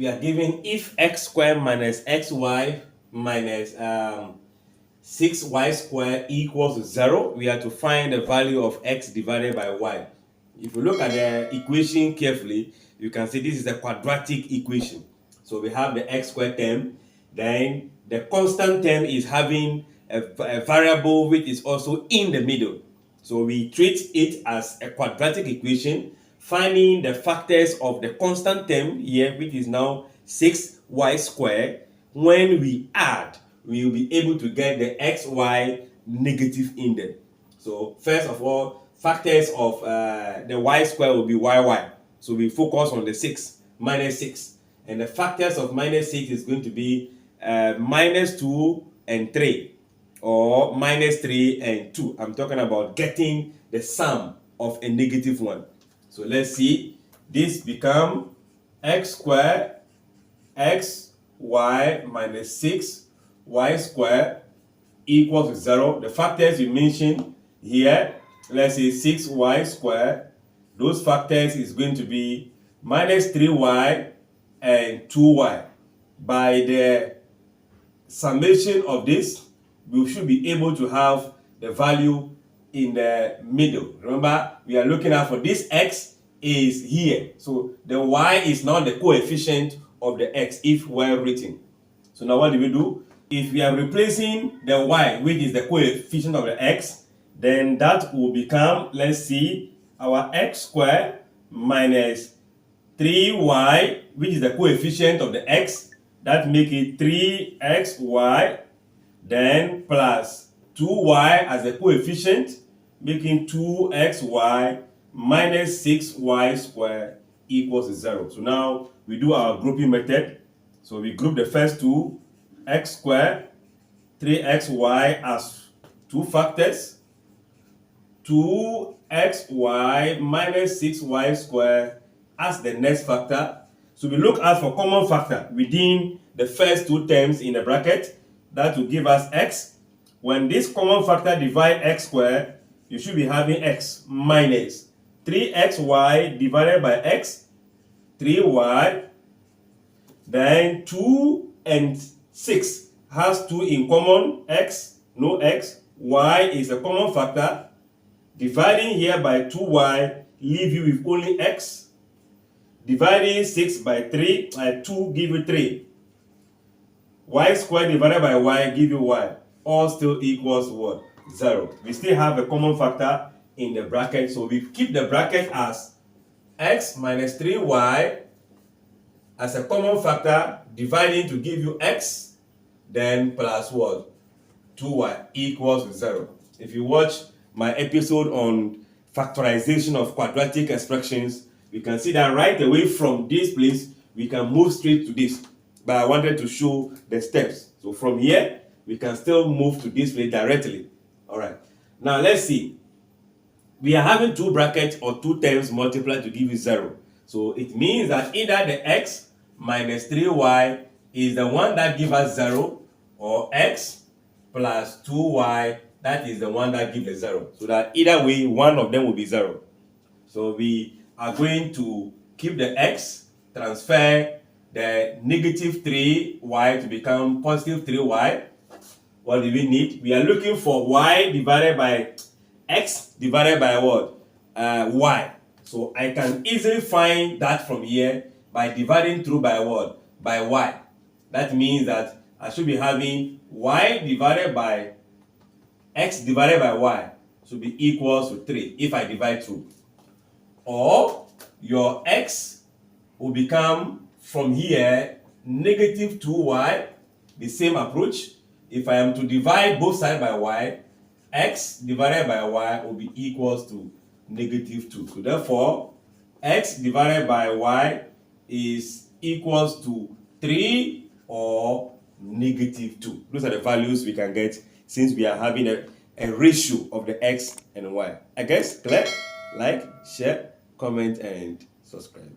we are given if x squared minus xy minus 6y squared equals to 0, we have to find the value of x divided by y. If you look at the equation carefully, you can see this is a quadratic equation. So we have the x squared term, then the constant term is having a variable which is also in the middle. So we treat it as a quadratic equation, finding the factors of the constant term here, which is now 6y squared. When we add, we will be able to get the xy negative in them. So first of all, factors of the y square will be yy. So we focus on the 6, minus 6. And the factors of minus 6 is going to be minus 2 and 3, or minus 3 and 2. I'm talking about getting the sum of a negative one. So let's see. This become x squared xy minus 6y squared equals to 0. The factors you mentioned here, let's say 6y squared, those factors is going to be minus 3y and 2y. By the summation of this, we should be able to have the value in the middle. Remember, we are looking at for this x is here. So the y is not the coefficient of the x if well written. So now what do we do? If we are replacing the y, which is the coefficient of the x, then that will become, let's see, our x squared minus 3y, which is the coefficient of the x, that make it 3xy, then plus 2y as a coefficient, making 2xy minus 6y squared equals 0. So now we do our grouping method. So we group the first two, x squared, 3xy as two factors, 2xy minus 6y squared as the next factor. So we look out for common factor within the first two terms in the bracket. That will give us x. When this common factor divide x squared, you should be having x minus 3xy divided by x, 3y, then 2 and 6 has 2 in common, x, no x, y is a common factor. Dividing here by 2y leave you with only x. Dividing 6 by 3, 2 give you 3. Y squared divided by y give you y. All still equals what? 0. We still have a common factor in the bracket, so we keep the bracket as x minus 3y as a common factor, dividing to give you x, then plus what? 2y equals 0. If you watch my episode on factorization of quadratic expressions, we can see that right away from this place, we can move straight to this. But I wanted to show the steps. So from here, we can still move to this place directly. All right. Now let's see. We are having two brackets or two terms multiplied to give you 0. So it means that either the x minus 3y is the one that gives us 0, or x plus 2y, that is the one that gives us 0. So that either way, one of them will be 0. So we are going to keep the x, transfer the negative 3y to become positive 3y. What do we need? We are looking for y divided by x divided by what? Y. So I can easily find that from here by dividing through by what? By y. That means that I should be having y divided by x divided by y should be equals to 3 if I divide through. Or your x will become from here negative 2y, the same approach. If I am to divide both sides by y, x divided by y will be equals to negative 2. So therefore, x divided by y is equals to 3 or negative 2. Those are the values we can get since we are having a ratio of the x and y. I guess clear? Like, share, comment, and subscribe.